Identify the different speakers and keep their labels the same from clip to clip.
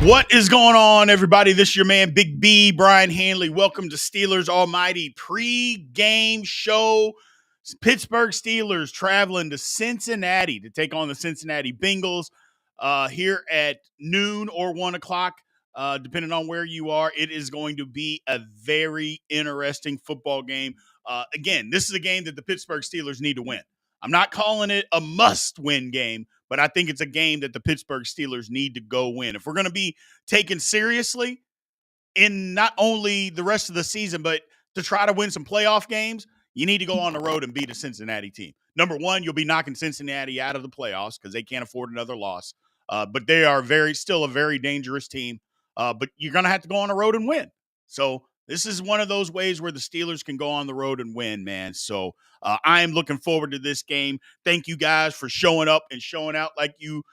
Speaker 1: What is going on, everybody? This is your man, Big B, Brian Hanley. Welcome to Steelers Almighty pre-game show. Pittsburgh Steelers traveling to Cincinnati to take on the Cincinnati Bengals here at noon or 1 o'clock, depending on where you are. It is going to be a very interesting football game. Again, this is a game that the Pittsburgh Steelers need to win. I'm not calling it a must-win game, but I think it's a game that the Pittsburgh Steelers need to go win. If we're going to be taken seriously in not only the rest of the season, but to try to win some playoff games, you need to go on the road and beat a Cincinnati team. Number one, you'll be knocking Cincinnati out of the playoffs because they can't afford another loss. But they are still a very dangerous team. But you're going to have to go on the road and win. So this is one of those ways where the Steelers can go on the road and win, man. So I am looking forward to this game. Thank you guys for showing up and showing out like you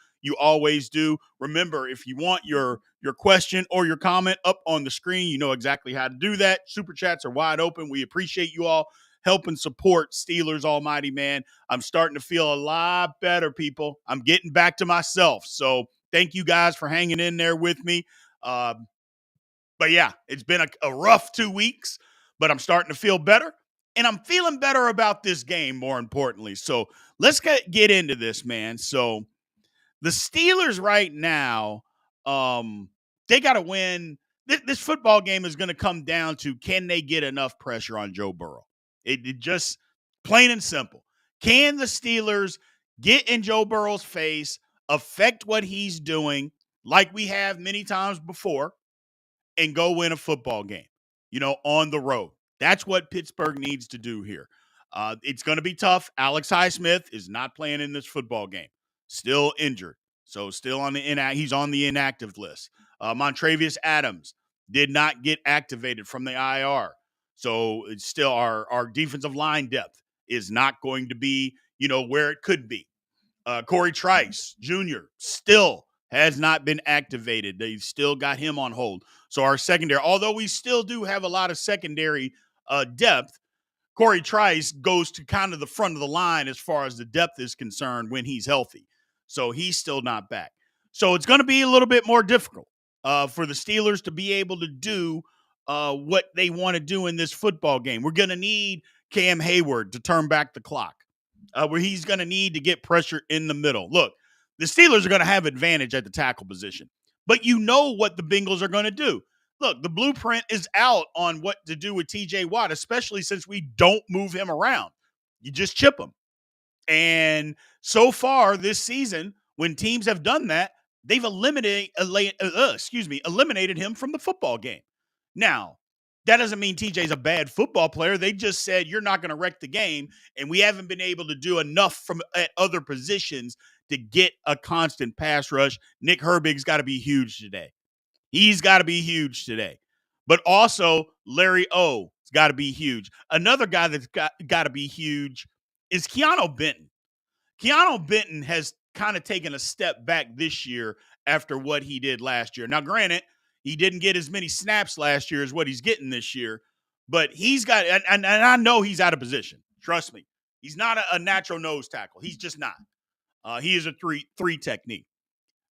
Speaker 1: always do. Remember, if you want your question or your comment up on the screen, you know exactly how to do that. Super chats are wide open. We appreciate you all helping support Steelers Almighty, man. I'm starting to feel a lot better, people. I'm getting back to myself. So thank you guys for hanging in there with me. But yeah, it's been a rough 2 weeks, but I'm starting to feel better. And I'm feeling better about this game, more importantly. So let's get into this, man. So the Steelers right now, they got to win. This football game is going to come down to, can they get enough pressure on Joe Burrow? It just plain and simple. Can the Steelers get in Joe Burrow's face, affect what he's doing like we have many times before, and go win a football game, on the road? That's what Pittsburgh needs to do here. It's going to be tough. Alex Highsmith is not playing in this football game. Still injured. So still on he's on the inactive list. Montravius Adams did not get activated from the IR. So it's still our defensive line depth is not going to be, where it could be. Corey Trice Jr. still has not been activated. They've still got him on hold. So our secondary, although we still do have a lot of secondary depth, Corey Trice goes to kind of the front of the line as far as the depth is concerned when he's healthy. So he's still not back. So it's going to be a little bit more difficult for the Steelers to be able to do what they want to do in this football game. We're going to need Cam Hayward to turn back the clock, where he's going to need to get pressure in the middle. Look, the Steelers are going to have advantage at the tackle position, but you know what the Bengals are going to do. Look, the blueprint is out on what to do with TJ Watt, especially since we don't move him around. You just chip him. And so far this season, when teams have done that, they've eliminated him from the football game. Now, that doesn't mean TJ's a bad football player. They just said, you're not going to wreck the game, and we haven't been able to do enough at other positions to get a constant pass rush. Nick Herbig's got to be huge today. He's got to be huge today. But also, Larry O's got to be huge. Another guy that's got to be huge is Keanu Benton. Keanu Benton has kind of taken a step back this year after what he did last year. Now, granted, he didn't get as many snaps last year as what he's getting this year, but he's got, and I know he's out of position. Trust me. He's not a natural nose tackle. He's just not. He is a three technique.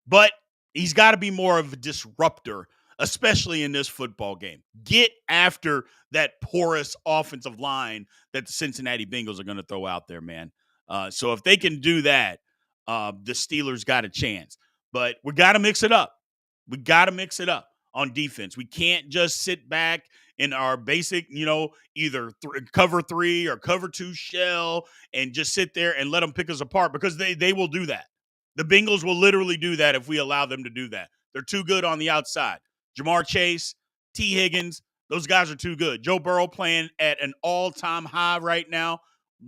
Speaker 1: But he's got to be more of a disruptor, especially in this football game. Get after that porous offensive line that the Cincinnati Bengals are going to throw out there, man. So if they can do that, the Steelers got a chance. But we got to mix it up. We got to mix it up on defense. We can't just sit back in our basic, either cover 3 or cover 2 shell and just sit there and let them pick us apart, because they will do that. The Bengals will literally do that if we allow them to do that. They're too good on the outside. Jamar Chase, T. Higgins, those guys are too good. Joe Burrow playing at an all-time high right now.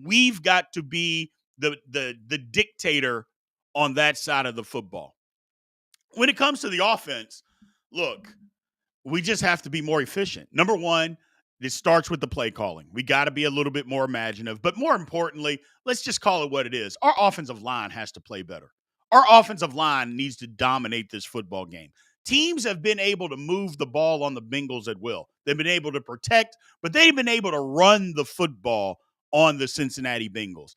Speaker 1: We've got to be the dictator on that side of the football. When it comes to the offense, look, we just have to be more efficient. Number one, it starts with the play calling. We got to be a little bit more imaginative. But more importantly, let's just call it what it is. Our offensive line has to play better. Our offensive line needs to dominate this football game. Teams have been able to move the ball on the Bengals at will. They've been able to protect, but they've been able to run the football on the Cincinnati Bengals.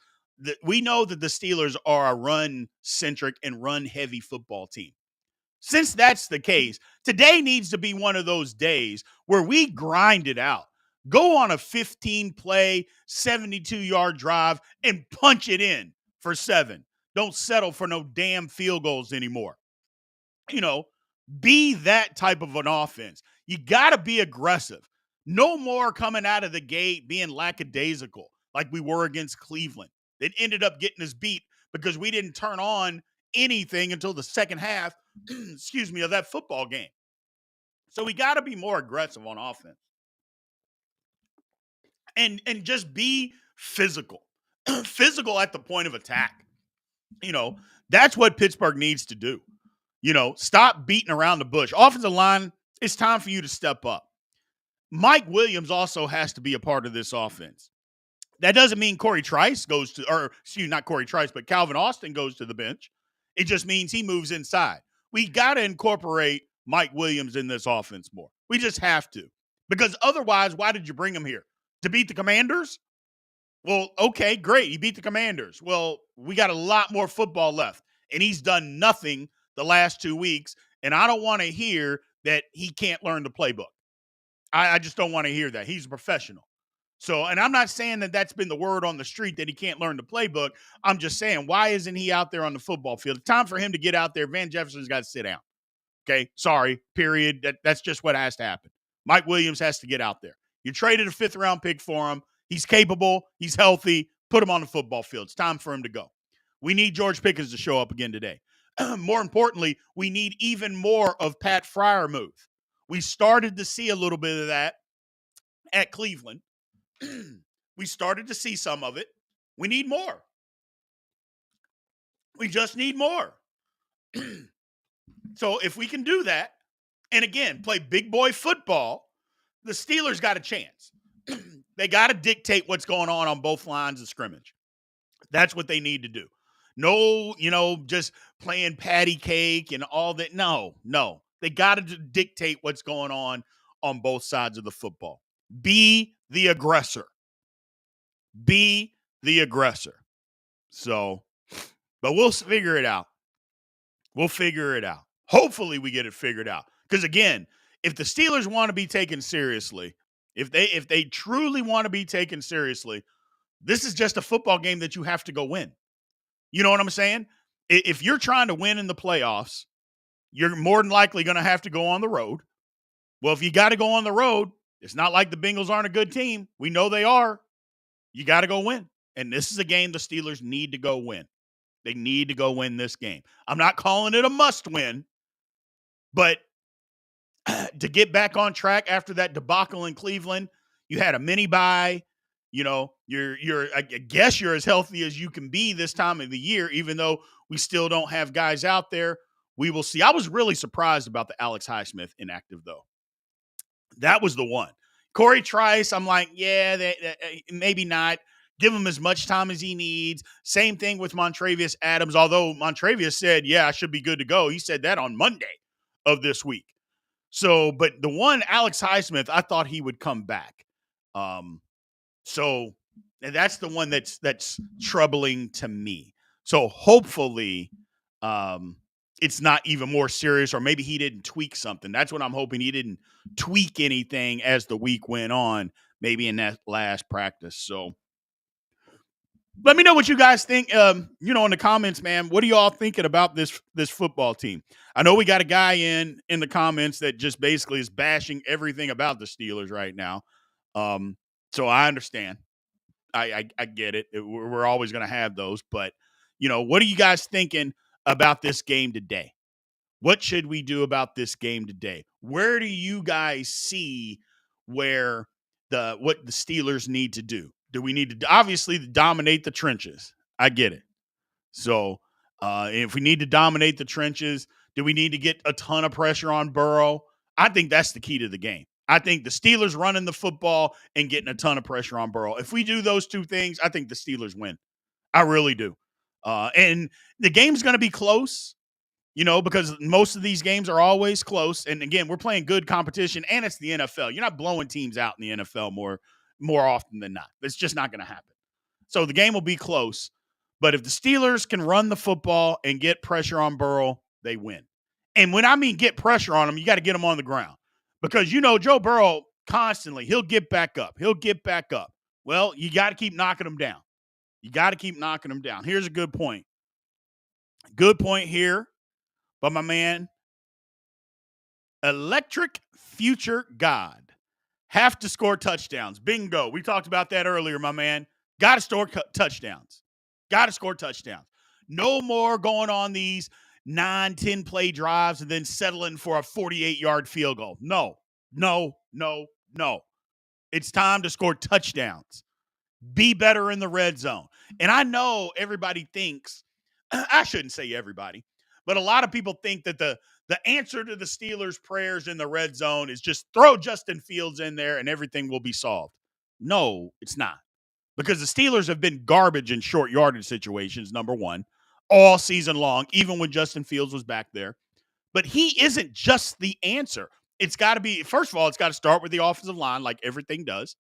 Speaker 1: We know that the Steelers are a run-centric and run-heavy football team. Since that's the case, today needs to be one of those days where we grind it out. Go on a 15-play, 72-yard drive and punch it in for 7. Don't settle for no damn field goals anymore. You know, be that type of an offense. You got to be aggressive. No more coming out of the gate being lackadaisical like we were against Cleveland. That ended up getting us beat because we didn't turn on anything until the second half, excuse me, of that football game. So we got to be more aggressive on offense and just be physical. Physical at the point of attack. You know, that's what Pittsburgh needs to do. You know, stop beating around the bush. Offensive line, it's time for you to step up. Mike Williams also has to be a part of this offense. That doesn't mean Corey Trice goes to, or excuse me, not Corey Trice, but Calvin Austin goes to the bench. It just means he moves inside. We got to incorporate Mike Williams in this offense more. We just have to. Because otherwise, why did you bring him here? To beat the Commanders? Well, okay, great. He beat the Commanders. Well, we got a lot more football left, and he's done nothing the last 2 weeks, and I don't want to hear that he can't learn the playbook. I just don't want to hear that. He's a professional. So, and I'm not saying that that's been the word on the street that he can't learn the playbook. I'm just saying, why isn't he out there on the football field? It's time for him to get out there. Van Jefferson's got to sit down. Okay, sorry, period. That's just what has to happen. Mike Williams has to get out there. You traded a 5th-round pick for him. He's capable. He's healthy. Put him on the football field. It's time for him to go. We need George Pickens to show up again today. More importantly, we need even more of Pat Freiermuth. We started to see a little bit of that at Cleveland. We started to see some of it. We need more. We just need more. So if we can do that, and again, play big boy football, the Steelers got a chance. They got to dictate what's going on both lines of scrimmage. That's what they need to do. No, just playing patty cake and all that. No. They got to dictate what's going on both sides of the football. Be the aggressor. Be the aggressor. So, but we'll figure it out. We'll figure it out. Hopefully we get it figured out. Because again, if the Steelers want to be taken seriously, if they truly want to be taken seriously, this is just a football game that you have to go win. You know what I'm saying? If you're trying to win in the playoffs, you're more than likely going to have to go on the road. Well, if you got to go on the road, it's not like the Bengals aren't a good team. We know they are. You got to go win. And this is a game the Steelers need to go win. They need to go win this game. I'm not calling it a must win, but to get back on track after that debacle in Cleveland, you had a mini bye. I guess you're as healthy as you can be this time of the year, even though we still don't have guys out there. We will see. I was really surprised about the Alex Highsmith inactive, though. That was the one. Corey Trice, I'm like, yeah, maybe not. Give him as much time as he needs. Same thing with Montravius Adams, although Montravius said, yeah, I should be good to go. He said that on Monday of this week. So, but the one, Alex Highsmith, I thought he would come back. So and that's the one that's troubling to me. So hopefully it's not even more serious, or maybe he didn't tweak something. That's what I'm hoping. He didn't tweak anything as the week went on, maybe in that last practice. So let me know what you guys think, in the comments, man. What are y'all thinking about this football team? I know we got a guy in the comments that just basically is bashing everything about the Steelers right now. So I understand. I get it. We're always going to have those. But, what are you guys thinking about this game today? What should we do about this game today? Where do you guys see what the Steelers need to do? Do we need to obviously dominate the trenches? I get it. So if we need to dominate the trenches, do we need to get a ton of pressure on Burrow? I think that's the key to the game. I think the Steelers running the football and getting a ton of pressure on Burrow. If we do those two things, I think the Steelers win. I really do. And the game's going to be close, because most of these games are always close. And again, we're playing good competition, and it's the NFL. You're not blowing teams out in the NFL more often than not. It's just not going to happen. So the game will be close. But if the Steelers can run the football and get pressure on Burrow, they win. And when I mean get pressure on him, you got to get him on the ground. Because, Joe Burrow constantly, he'll get back up. He'll get back up. Well, you got to keep knocking him down. You got to keep knocking him down. Here's a good point. Good point here by my man, Electric Future God. Have to score touchdowns. Bingo. We talked about that earlier, my man. Got to score touchdowns. Got to score touchdowns. No more going on these 9, 10 play drives and then settling for a 48-yard field goal. No. It's time to score touchdowns. Be better in the red zone. And I know everybody thinks, I shouldn't say everybody, but a lot of people think that the answer to the Steelers' prayers in the red zone is just throw Justin Fields in there and everything will be solved. No, it's not. Because the Steelers have been garbage in short yardage situations, number one, all season long, even when Justin Fields was back there. But he isn't just the answer. It's got to be, first of all, it's got to start with the offensive line like everything does.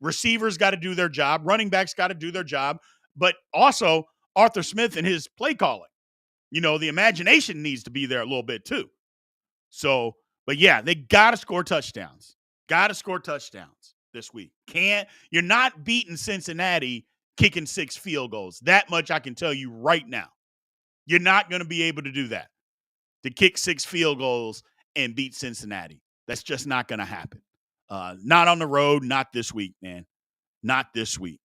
Speaker 1: Receivers got to do their job. Running backs got to do their job. But also Arthur Smith and his play calling. The imagination needs to be there a little bit too. So, but yeah, they got to score touchdowns. Got to score touchdowns this week. You're not beating Cincinnati kicking 6 field goals. That much I can tell you right now. You're not going to be able to do that. To kick 6 field goals and beat Cincinnati. That's just not going to happen. Not on the road, not this week, man. Not this week.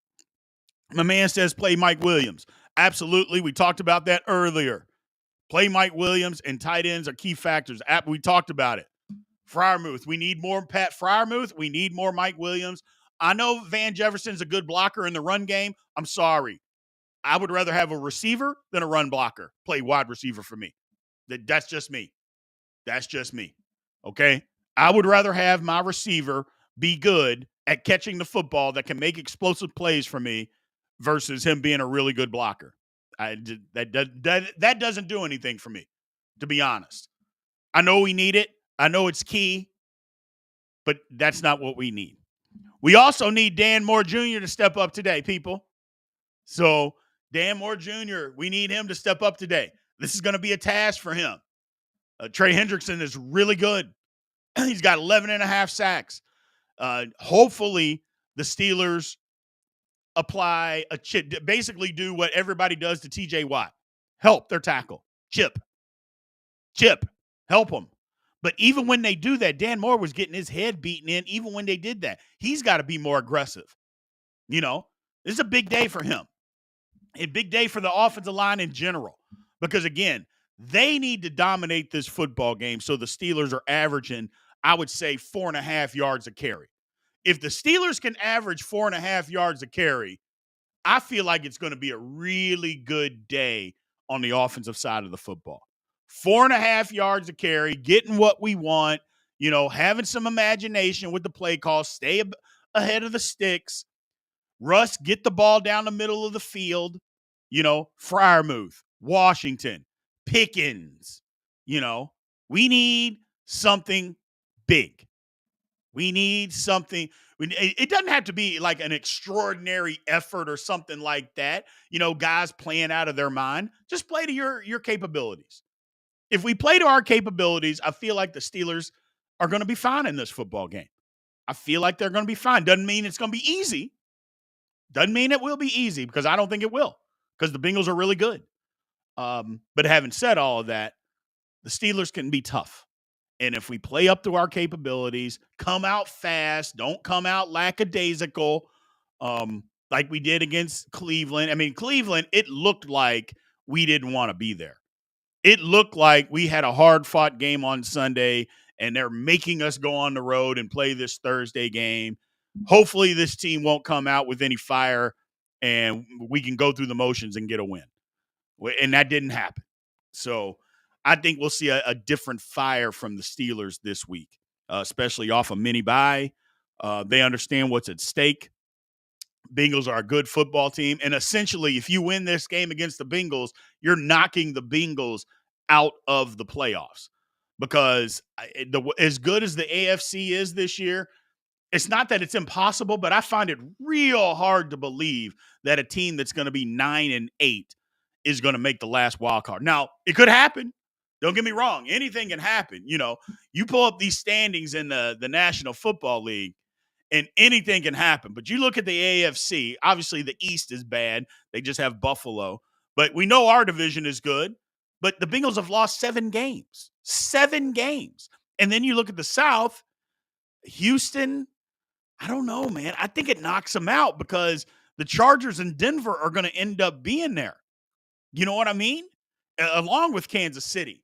Speaker 1: My man says play Mike Williams. Absolutely. We talked about that earlier. Play Mike Williams and tight ends are key factors. We talked about it. Freiermuth. We need more Pat Freiermuth. We need more Mike Williams. I know Van Jefferson's a good blocker in the run game. I'm sorry. I would rather have a receiver than a run blocker. Play wide receiver for me. That's just me. That's just me. Okay? I would rather have my receiver be good at catching the football that can make explosive plays for me versus him being a really good blocker. That doesn't do anything for me, to be honest. I know we need it. I know it's key, but that's not what we need. We also need Dan Moore Jr. to step up today, people. So Dan Moore Jr., we need him to step up today. This is going to be a task for him. Trey Hendrickson is really good. He's got 11 and a half sacks. Hopefully the Steelers apply a chip, basically do what everybody does to TJ Watt. Help their tackle. Chip. Help him. But even when they do that, Dan Moore was getting his head beaten in even when they did that. He's got to be more aggressive. This is a big day for him. A big day for the offensive line in general. Because, again, they need to dominate this football game so the Steelers are averaging, I would say, 4.5 yards a carry. If the Steelers can average 4.5 yards a carry, I feel like it's going to be a really good day on the offensive side of the football. 4.5 yards a carry, getting what we want, having some imagination with the play call, stay ahead of the sticks. Russ, get the ball down the middle of the field. Freiermuth, Washington, Pickens. We need something big. We need something. It doesn't have to be like an extraordinary effort or something like that. Guys playing out of their mind. Just play to your capabilities. If we play to our capabilities, I feel like the Steelers are going to be fine in this football game. I feel like they're going to be fine. Doesn't mean it's going to be easy. Doesn't mean it will be easy because I don't think it will because the Bengals are really good. But having said all of that, the Steelers can be tough. And if we play up to our capabilities, come out fast, don't come out lackadaisical, like we did against Cleveland. I mean, Cleveland, it looked like we didn't want to be there. It looked like we had a hard-fought game on Sunday, and they're making us go on the road and play this Thursday game. Hopefully this team won't come out with any fire, and we can go through the motions and get a win. And that didn't happen. So I think we'll see a different fire from the Steelers this week, especially off a mini bye. They understand what's at stake. Bengals are a good football team. And essentially, if you win this game against the Bengals, you're knocking the Bengals out of the playoffs. Because as good as the AFC is this year, it's not that it's impossible, but I find it real hard to believe that a team that's going to be 9-8 is going to make the last wild card. Now, it could happen. Don't get me wrong. Anything can happen. You pull up these standings in the National Football League, and anything can happen. But you look at the AFC, obviously the East is bad. They just have Buffalo. But we know our division is good. But the Bengals have lost 7 games. 7 games. And then you look at the South, Houston, I don't know, man. I think it knocks them out because the Chargers and Denver are going to end up being there. You know what I mean? Along with Kansas City.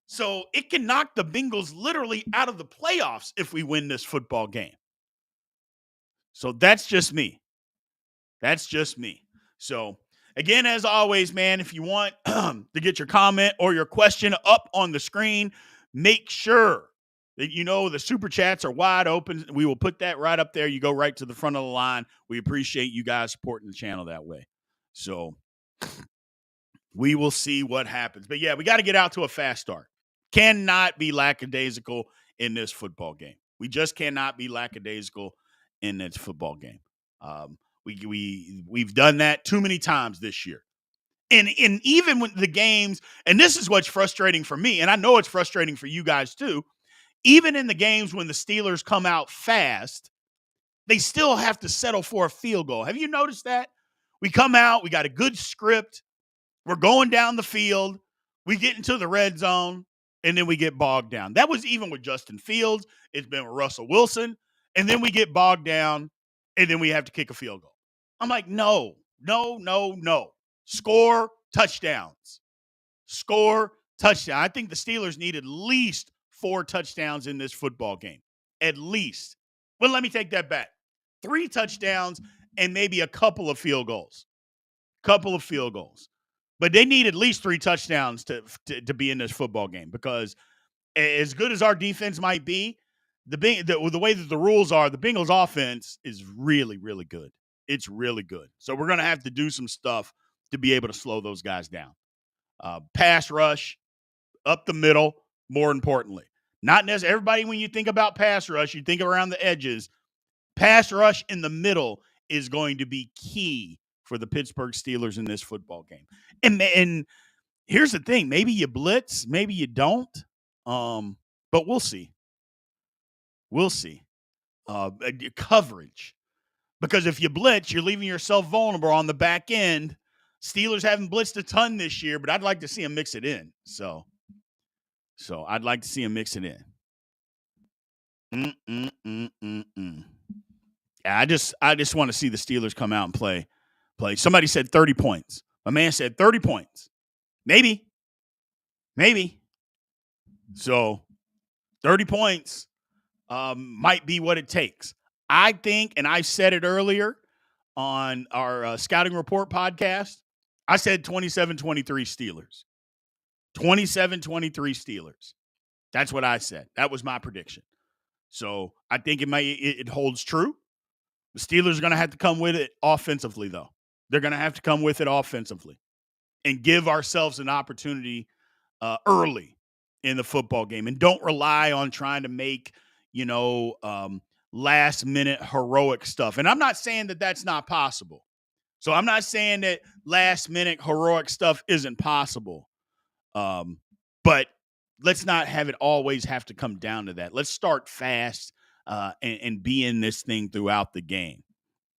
Speaker 1: So it can knock the Bengals literally out of the playoffs if we win this football game. So that's just me. That's just me. So again, as always, man, if you want to get your comment or your question up on the screen, make sure that the super chats are wide open. We will put that right up there. You go right to the front of the line. We appreciate you guys supporting the channel that way. So we will see what happens. But yeah, we got to get out to a fast start. Cannot be lackadaisical in this football game. We just cannot be lackadaisical in this football game. We've done that too many times this year. And even when the games, and this is what's frustrating for me, and I know it's frustrating for you guys too, even in the games when the Steelers come out fast, they still have to settle for a field goal. Have you noticed that? We come out, we got a good script, we're going down the field, we get into the red zone, and then we get bogged down. That was even with Justin Fields. It's been with Russell Wilson. And then we get bogged down, and then we have to kick a field goal. I'm like, no. Score touchdowns. Score touchdown. I think the Steelers need at least 4 touchdowns in this football game. At least. Well, let me take that back. 3 touchdowns and maybe a couple of field goals. But they need at least 3 touchdowns to be in this football game, because as good as our defense might be, the way that the rules are, the Bengals offense is really, really good. It's really good. So we're going to have to do some stuff to be able to slow those guys down. Pass rush, up the middle, more importantly. Not necessarily everybody, when you think about pass rush, you think around the edges. Pass rush in the middle is going to be key for the Pittsburgh Steelers in this football game. And here's the thing. Maybe you blitz, maybe you don't. But we'll see. Coverage. Because if you blitz, you're leaving yourself vulnerable on the back end. Steelers haven't blitzed a ton this year, but I'd like to see them mix it in. So I'd like to see them mix it in. I just want to see the Steelers come out and play. Somebody said 30 points. My man said 30 points. Maybe. So 30 points might be what it takes. I think, and I said it earlier on our Scouting Report podcast, I said 27-23 Steelers. 27-23 Steelers. That's what I said. That was my prediction. So I think it holds true. The Steelers are going to have to come with it offensively, though. They're going to have to come with it offensively and give ourselves an opportunity early in the football game. And don't rely on trying to make, last-minute heroic stuff. And I'm not saying that that's not possible. So I'm not saying that last-minute heroic stuff isn't possible. But let's not have it always have to come down to that. Let's start fast and be in this thing throughout the game.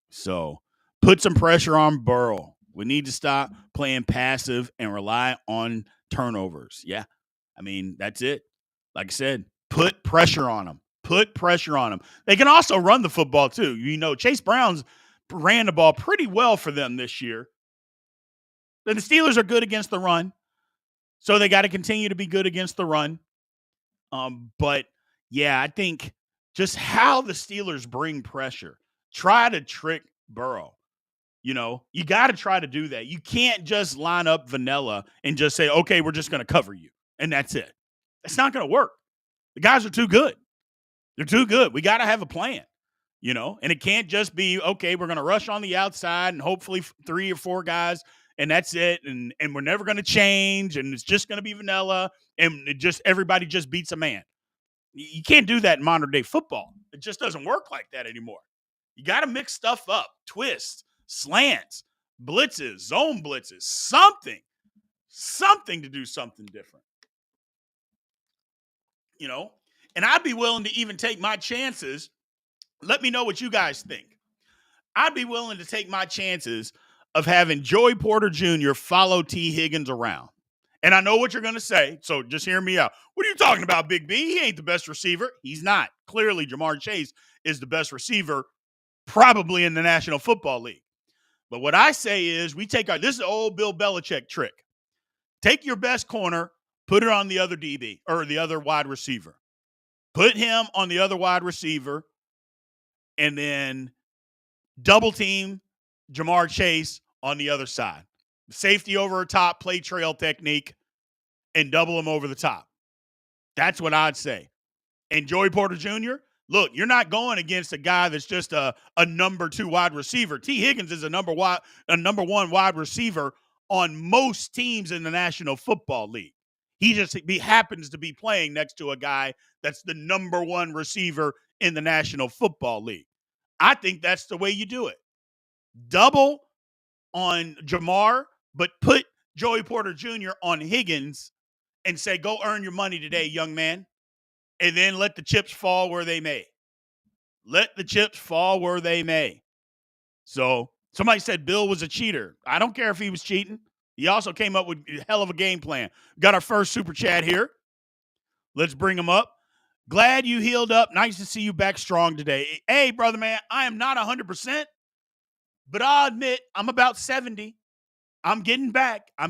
Speaker 1: So put some pressure on Burrow. We need to stop playing passive and rely on turnovers. Yeah, I mean, that's it. Like I said, put pressure on them. They can also run the football, too. Chase Brown's ran the ball pretty well for them this year. And the Steelers are good against the run, so they got to continue to be good against the run. But, yeah, I think just how the Steelers bring pressure, try to trick Burrow. You got to try to do that. You can't just line up vanilla and just say, okay, we're just going to cover you, and that's it. That's not going to work. The guys are too good. They're too good. We got to have a plan, and it can't just be, okay, we're going to rush on the outside and hopefully 3 or 4 guys, and that's it, and we're never going to change, and it's just going to be vanilla, and everybody just beats a man. You can't do that in modern-day football. It just doesn't work like that anymore. You got to mix stuff up, twists, slants, blitzes, zone blitzes, something to do something different. you know, and I'd be willing to even take my chances. Let me know what you guys think. I'd be willing to take my chances of having Joey Porter Jr. follow T. Higgins around. And I know what you're going to say, so just hear me out. What are you talking about, Big B? He ain't the best receiver. He's not. Clearly, Jamar Chase is the best receiver probably in the National Football League. But what I say is this is an old Bill Belichick trick. Take your best corner, put it on the other DB or the other wide receiver. Put him on the other wide receiver, and then double team Jamar Chase on the other side. Safety over top, play trail technique, and double him over the top. That's what I'd say. And Joey Porter Jr., look, you're not going against a guy that's just a number 2 wide receiver. T. Higgins is a number 1 wide receiver on most teams in the National Football League. He just happens to be playing next to a guy that's the number 1 receiver in the National Football League. I think that's the way you do it. Double on Jamar, but put Joey Porter Jr. on Higgins and say, go earn your money today, young man. And then let the chips fall where they may. Let the chips fall where they may. So somebody said Bill was a cheater. I don't care if he was cheating. He also came up with a hell of a game plan. Got our first super chat here. Let's bring him up. Glad you healed up. Nice to see you back strong today. Hey, brother man, I am not 100%, but I'll admit I'm about 70. I'm getting back. I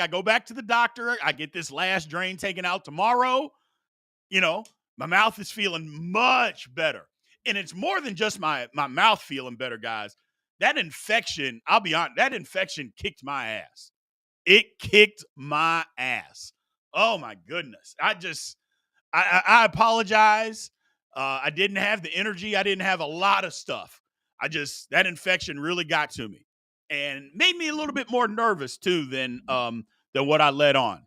Speaker 1: go back to the doctor. I get this last drain taken out tomorrow. You know, my mouth is feeling much better. And it's more than just my mouth feeling better, guys. That infection, I'll be honest, that infection kicked my ass. It kicked my ass. Oh, my goodness. I apologize. I didn't have the energy. I didn't have a lot of stuff. That infection really got to me and made me a little bit more nervous, too, than what I let on.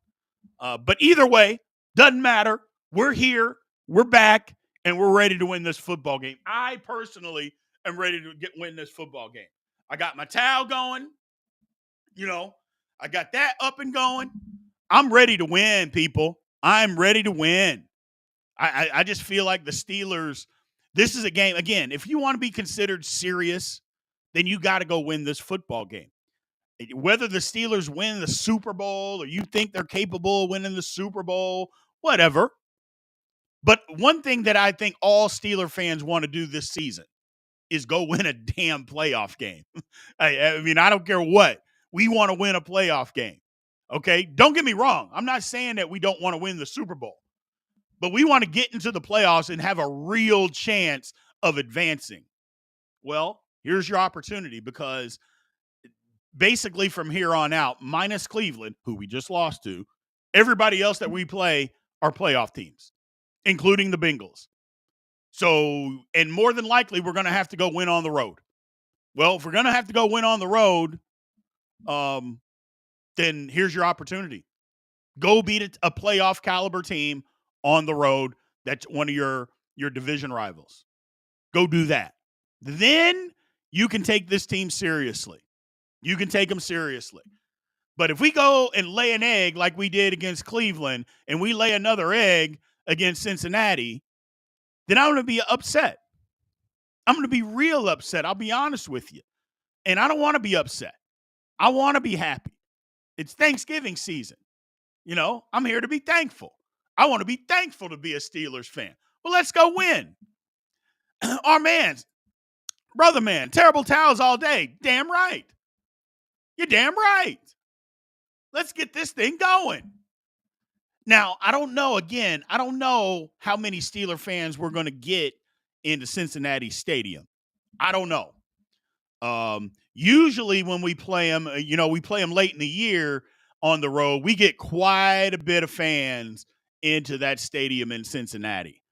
Speaker 1: But either way, doesn't matter. We're here. We're back. And we're ready to win this football game. I personally am ready to win this football game. I got my towel going. You know, I got that up and going. I'm ready to win, people. I'm ready to win. I just feel like the Steelers, this is a game. Again, if you want to be considered serious, then you got to go win this football game. Whether the Steelers win the Super Bowl or you think they're capable of winning the Super Bowl, whatever. But one thing that I think all Steeler fans want to do this season is go win a damn playoff game. I mean, I don't care what. We want to win a playoff game. Okay? Don't get me wrong. I'm not saying that we don't want to win the Super Bowl. But we want to get into the playoffs and have a real chance of advancing. Well, here's your opportunity because basically from here on out, minus Cleveland, who we just lost to, everybody else that we play are playoff teams, including the Bengals. So, and more than likely, we're going to have to go win on the road. Well, if we're going to have to go win on the road, then here's your opportunity. Go beat a playoff caliber team on the road. That's one of your division rivals. Go do that. Then you can take this team seriously. You can take them seriously. But if we go and lay an egg like we did against Cleveland and we lay another egg against Cincinnati, then I'm going to be upset. I'm going to be real upset. I'll be honest with you. And I don't want to be upset. I want to be happy. It's Thanksgiving season. You know, I'm here to be thankful. I want to be thankful to be a Steelers fan. Well, let's go win. Our man's, brother man, terrible towels all day. Damn right. You're damn right. Let's get this thing going. Now, I don't know how many Steeler fans we're going to get into Cincinnati Stadium. I don't know. Usually when we play them, we play them late in the year on the road, we get quite a bit of fans into that stadium in Cincinnati.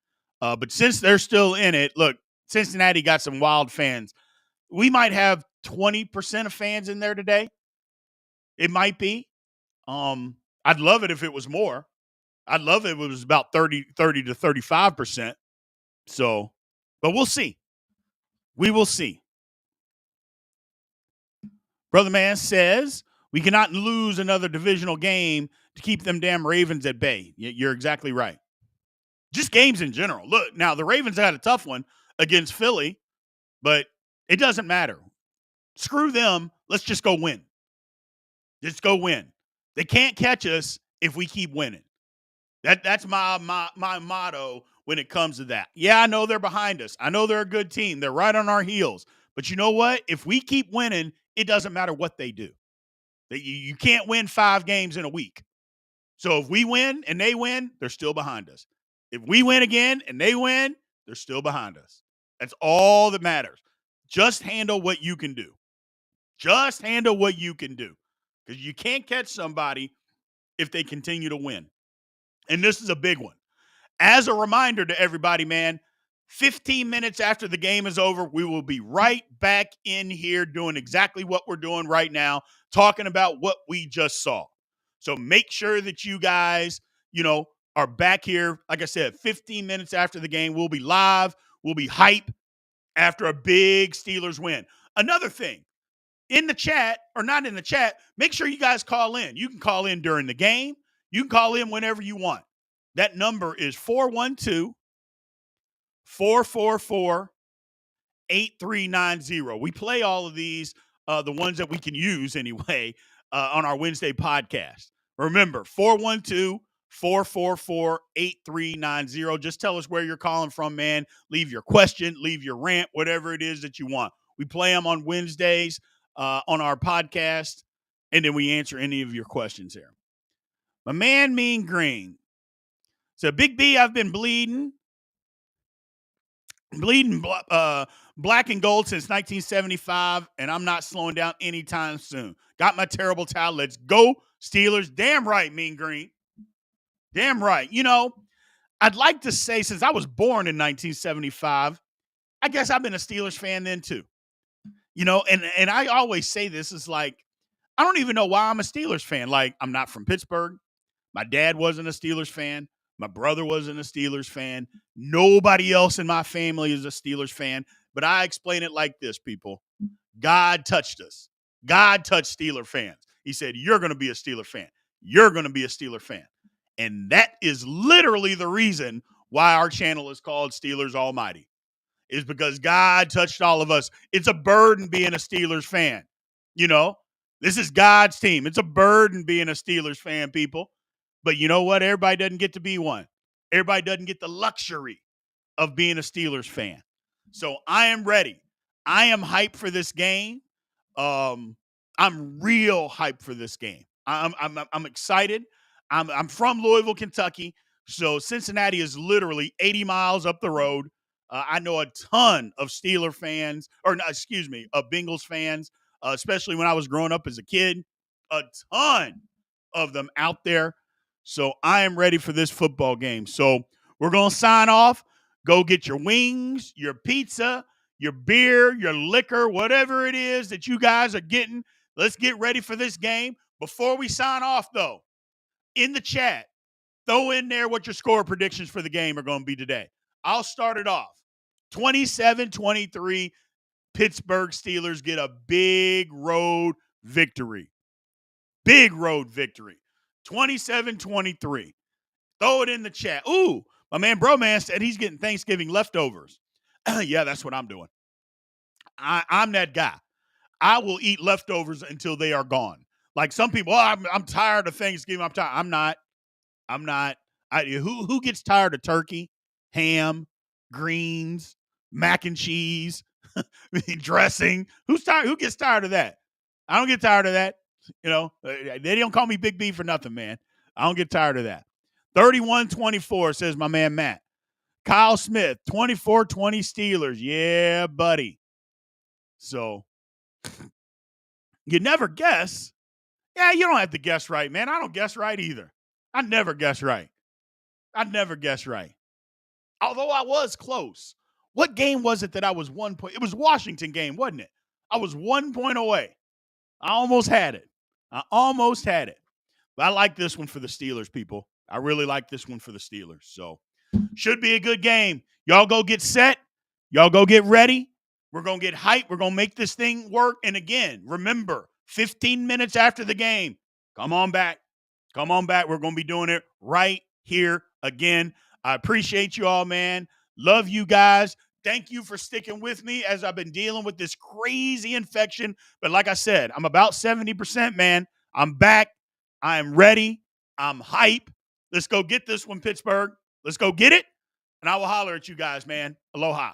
Speaker 1: But since they're still in it, look, Cincinnati got some wild fans. We might have 20% of fans in there today. It might be. I'd love it if it was more. I'd love it if it was about 30 to 35%. So, but we'll see. We will see. Brother Man says, we cannot lose another divisional game to keep them damn Ravens at bay. You're exactly right. just games in general. Look, now the Ravens had a tough one against Philly, but it doesn't matter. Screw them. Let's just go win. Just go win. They can't catch us if we keep winning. That's my motto when it comes to that. Yeah, I know they're behind us. I know they're a good team. They're right on our heels. But you know what? If we keep winning, it doesn't matter what they do. You can't win 5 games in a week. So if we win and they win, they're still behind us. If we win again and they win, they're still behind us. That's all that matters. Just handle what you can do. Just handle what you can do. Because you can't catch somebody if they continue to win. And this is a big one. As a reminder to everybody, man, 15 minutes after the game is over, we will be right back in here doing exactly what we're doing right now, talking about what we just saw. So make sure that you guys, are back here. Like I said, 15 minutes after the game, we'll be live. We'll be hype after a big Steelers win. Another thing, in the chat, or not in the chat, make sure you guys call in. You can call in during the game. You can call in whenever you want. That number is 412-444-8390. We play all of these, the ones that we can use anyway, on our Wednesday podcast. Remember, 412-444-8390. Just tell us where you're calling from, man. Leave your question, leave your rant, whatever it is that you want. We play them on Wednesdays on our podcast, and then we answer any of your questions here. My man, Mean Green. So, Big B, I've been bleeding black and gold since 1975, and I'm not slowing down anytime soon. Got my terrible towel. Let's go, Steelers. Damn right, Mean Green. Damn right. I'd like to say, since I was born in 1975, I guess I've been a Steelers fan then too. And I always say this is like, I don't even know why I'm a Steelers fan. Like, I'm not from Pittsburgh. My dad wasn't a Steelers fan. My brother wasn't a Steelers fan. Nobody else in my family is a Steelers fan. But I explain it like this, people. God touched us. God touched Steeler fans. He said, you're going to be a Steeler fan. You're going to be a Steeler fan. And that is literally the reason why our channel is called Steelers Almighty, is because God touched all of us. It's a burden being a Steelers fan. This is God's team. It's a burden being a Steelers fan, people. But you know what? Everybody doesn't get to be one. Everybody doesn't get the luxury of being a Steelers fan. So I am ready. I am hyped for this game. I'm real hyped for this game. I'm excited. I'm from Louisville, Kentucky. So Cincinnati is literally 80 miles up the road. I know a ton of Steeler fans, of Bengals fans, especially when I was growing up as a kid. A ton of them out there. So I am ready for this football game. So we're going to sign off. Go get your wings, your pizza, your beer, your liquor, whatever it is that you guys are getting. Let's get ready for this game. Before we sign off, though, in the chat, throw in there what your score predictions for the game are going to be today. I'll start it off. 27-23, Pittsburgh Steelers get a big road victory. Big road victory. 27-23. Throw it in the chat. Ooh, my man Broman said he's getting Thanksgiving leftovers. Yeah, that's what I'm doing. I'm that guy. I will eat leftovers until they are gone. Like some people, I'm tired of Thanksgiving. I'm tired. I'm not. Who gets tired of turkey, ham, greens, mac and cheese, dressing? Who's tired? Who gets tired of that? I don't get tired of that. They don't call me Big B for nothing, man. I don't get tired of that. 31-24, says my man Matt. Kyle Smith, 24-20 Steelers. Yeah, buddy. So, you never guess. Yeah, you don't have to guess right, man. I don't guess right either. I never guess right. Although I was close. What game was it that I was 1 point? It was Washington game, wasn't it? I was 1 point away. I almost had it. But I like this one for the Steelers, people. I really like this one for the Steelers. So, should be a good game. Y'all go get set. Y'all go get ready. We're going to get hyped. We're going to make this thing work. And again, remember, 15 minutes after the game, come on back. We're going to be doing it right here again. I appreciate you all, man. Love you guys. Thank you for sticking with me as I've been dealing with this crazy infection. But like I said, I'm about 70%, man. I'm back. I am ready. I'm hype. Let's go get this one, Pittsburgh. Let's go get it. And I will holler at you guys, man. Aloha.